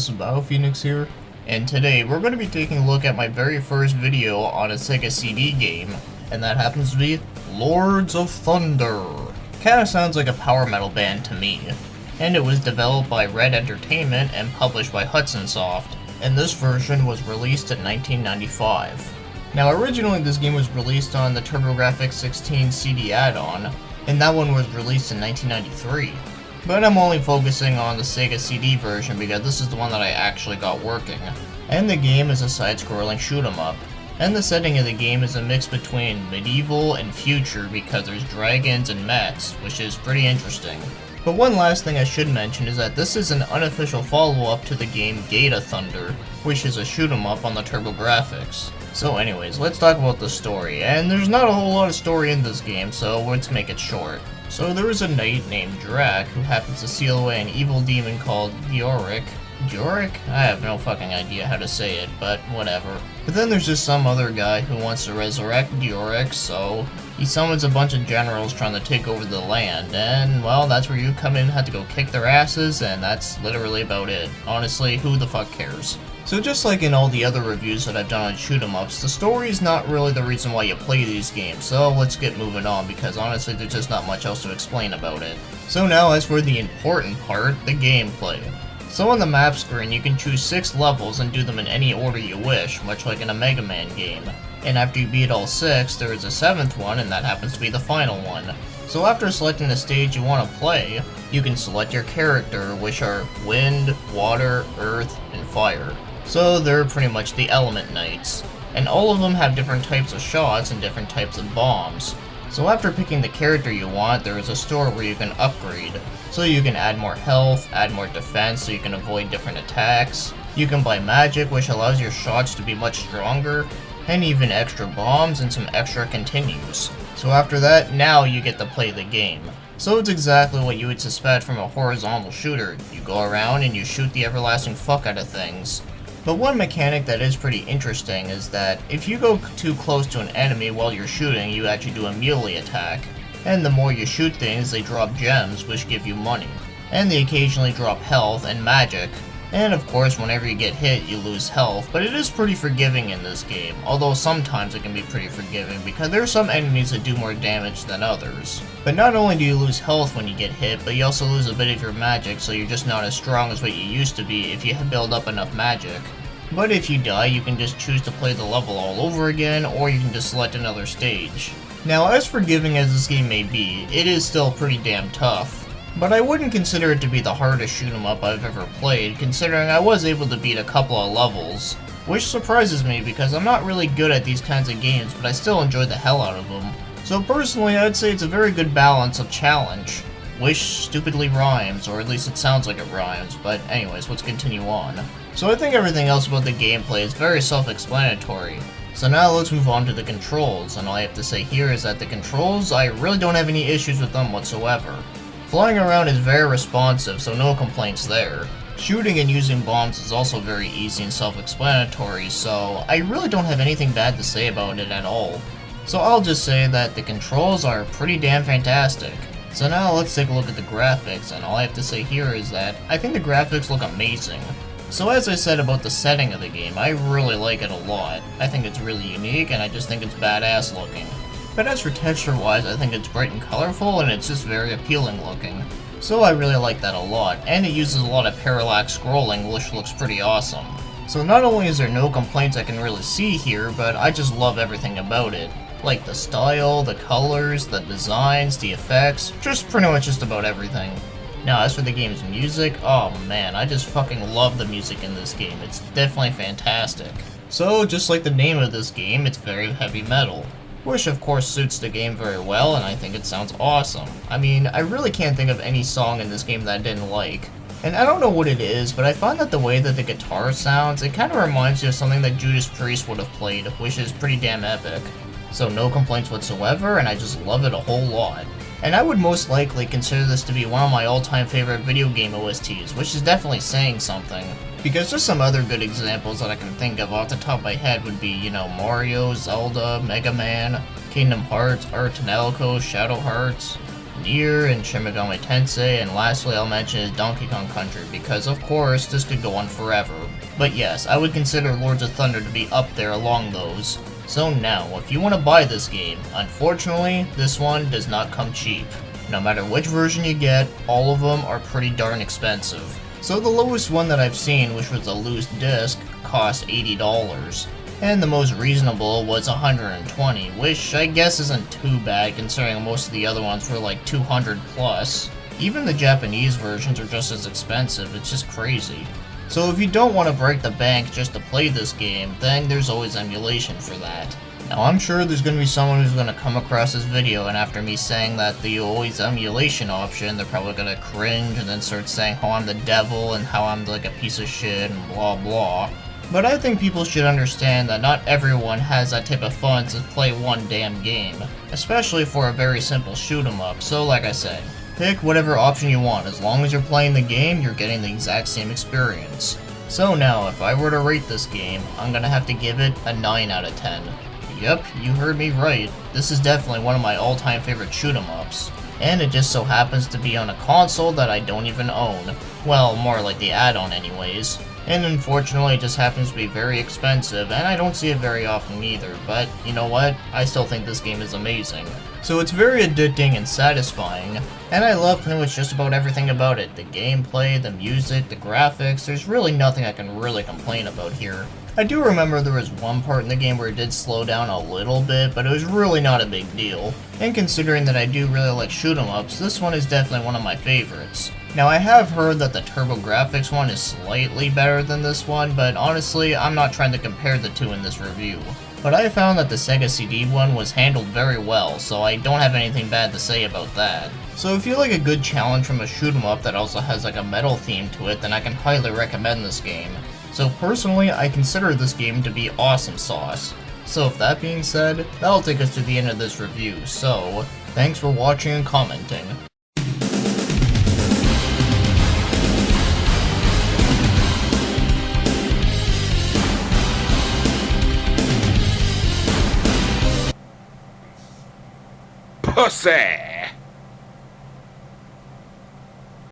this is Biophoenix here, and today we're going to be taking a look at my very first video on a Sega CD game, and that happens to be Lords of Thunder. Kinda sounds like a power metal band to me, and it was developed by Red Entertainment and published by Hudson Soft, and this version was released in 1995. Now originally this game was released on the TurboGrafx 16 CD add-on, and that one was released in 1993. But I'm only focusing on the Sega CD version because this is the one that I actually got working. And the game is a side-scrolling shoot-'em-up. And the setting of the game is a mix between medieval and future because there's dragons and mechs, which is pretty interesting. But one last thing I should mention is that this is an unofficial follow-up to the game Gate of Thunder, which is a shoot-'em-up on the TurboGrafx. So anyways, let's talk about the story, and there's not a whole lot of story in this game, so let's make it short. So there is a knight named Drac who happens to seal away an evil demon called Dioric. Dioric? I have no fucking idea how to say it, but whatever. But then there's just some other guy who wants to resurrect Dioric, so he summons a bunch of generals trying to take over the land, and well, that's where you come in and have to go kick their asses, and that's literally about it. Honestly, who the fuck cares? So just like in all the other reviews that I've done on shoot-'em-ups, the story is not really the reason why you play these games, so let's get moving on because honestly there's just not much else to explain about it. So now as for the important part, the gameplay. So on the map screen you can choose 6 levels and do them in any order you wish, much like in a Mega Man game. And after you beat all 6, there is a 7th one and that happens to be the final one. So after selecting the stage you want to play, you can select your character, which are Wind, Water, Earth, and Fire. So they're pretty much the element knights, and all of them have different types of shots and different types of bombs. So after picking the character you want, there is a store where you can upgrade. So you can add more health, add more defense so you can avoid different attacks. You can buy magic, which allows your shots to be much stronger, and even extra bombs and some extra continues. So after that, now you get to play the game. So it's exactly what you would suspect from a horizontal shooter. You go around and you shoot the everlasting fuck out of things. But one mechanic that is pretty interesting is that if you go too close to an enemy while you're shooting, you actually do a melee attack. And the more you shoot things, they drop gems, which give you money. And they occasionally drop health and magic. And of course, whenever you get hit, you lose health, but it is pretty forgiving in this game, although sometimes it can be pretty forgiving because there are some enemies that do more damage than others. But not only do you lose health when you get hit, but you also lose a bit of your magic, so you're just not as strong as what you used to be if you build up enough magic. But if you die, you can just choose to play the level all over again, or you can just select another stage. Now, as forgiving as this game may be, it is still pretty damn tough. But I wouldn't consider it to be the hardest shoot-'em-up I've ever played, considering I was able to beat a couple of levels. Which surprises me because I'm not really good at these kinds of games, but I still enjoy the hell out of them. So personally, I'd say it's a very good balance of challenge. Which stupidly rhymes, or at least it sounds like it rhymes, but anyways, let's continue on. So I think everything else about the gameplay is very self-explanatory. So now let's move on to the controls, and all I have to say here is that the controls, I really don't have any issues with them whatsoever. Flying around is very responsive, so no complaints there. Shooting and using bombs is also very easy and self-explanatory, so I really don't have anything bad to say about it at all. So I'll just say that the controls are pretty damn fantastic. So now let's take a look at the graphics, and all I have to say here is that I think the graphics look amazing. So as I said about the setting of the game, I really like it a lot. I think it's really unique, and I just think it's badass looking. But as for texture-wise, I think it's bright and colorful, and it's just very appealing looking. So I really like that a lot, and it uses a lot of parallax scrolling, which looks pretty awesome. So not only is there no complaints I can really see here, but I just love everything about it. Like the style, the colors, the designs, the effects, just pretty much just about everything. Now as for the game's music, oh man, I just fucking love the music in this game. It's definitely fantastic. So just like the name of this game, it's very heavy metal. Which of course suits the game very well, and I think it sounds awesome. I mean, I really can't think of any song in this game that I didn't like. And I don't know what it is, but I find that the way that the guitar sounds, it kind of reminds you of something that Judas Priest would have played, which is pretty damn epic. So no complaints whatsoever, and I just love it a whole lot. And I would most likely consider this to be one of my all-time favorite video game OSTs, which is definitely saying something. Because just some other good examples that I can think of off the top of my head would be, you know, Mario, Zelda, Mega Man, Kingdom Hearts, Art Tanalco, Shadow Hearts, Nier and Shin Megami Tensei, and lastly I'll mention is Donkey Kong Country, because of course this could go on forever. But yes, I would consider Lords of Thunder to be up there along those. So now, if you want to buy this game, unfortunately, this one does not come cheap. No matter which version you get, all of them are pretty darn expensive. So the lowest one that I've seen, which was a loose disc, cost $80. And the most reasonable was $120, which I guess isn't too bad considering most of the other ones were like $200 plus. Even the Japanese versions are just as expensive, it's just crazy. So if you don't want to break the bank just to play this game, then there's always emulation for that. Now I'm sure there's going to be someone who's going to come across this video and after me saying that the always emulation option, they're probably going to cringe and then start saying how I'm the devil and how I'm like a piece of shit and blah blah. But I think people should understand that not everyone has that type of fun to play one damn game, especially for a very simple shoot 'em up, so like I said, pick whatever option you want, as long as you're playing the game, you're getting the exact same experience. So now, if I were to rate this game, I'm gonna have to give it a 9 out of 10. Yep, you heard me right, this is definitely one of my all-time favorite shoot 'em ups. And it just so happens to be on a console that I don't even own. Well, more like the add-on anyways. And unfortunately it just happens to be very expensive, and I don't see it very often either, but you know what, I still think this game is amazing. So it's very addicting and satisfying, and I love pretty much just about everything about it. The gameplay, the music, the graphics, there's really nothing I can really complain about here. I do remember there was one part in the game where it did slow down a little bit, but it was really not a big deal. And considering that I do really like shoot 'em ups, this one is definitely one of my favorites. Now I have heard that the TurboGrafx one is slightly better than this one, but honestly, I'm not trying to compare the two in this review. But I found that the Sega CD one was handled very well, so I don't have anything bad to say about that. So if you like a good challenge from a shoot 'em up that also has like a metal theme to it, then I can highly recommend this game. So personally, I consider this game to be awesome sauce. So with that being said, that'll take us to the end of this review, so thanks for watching and commenting. Pussy!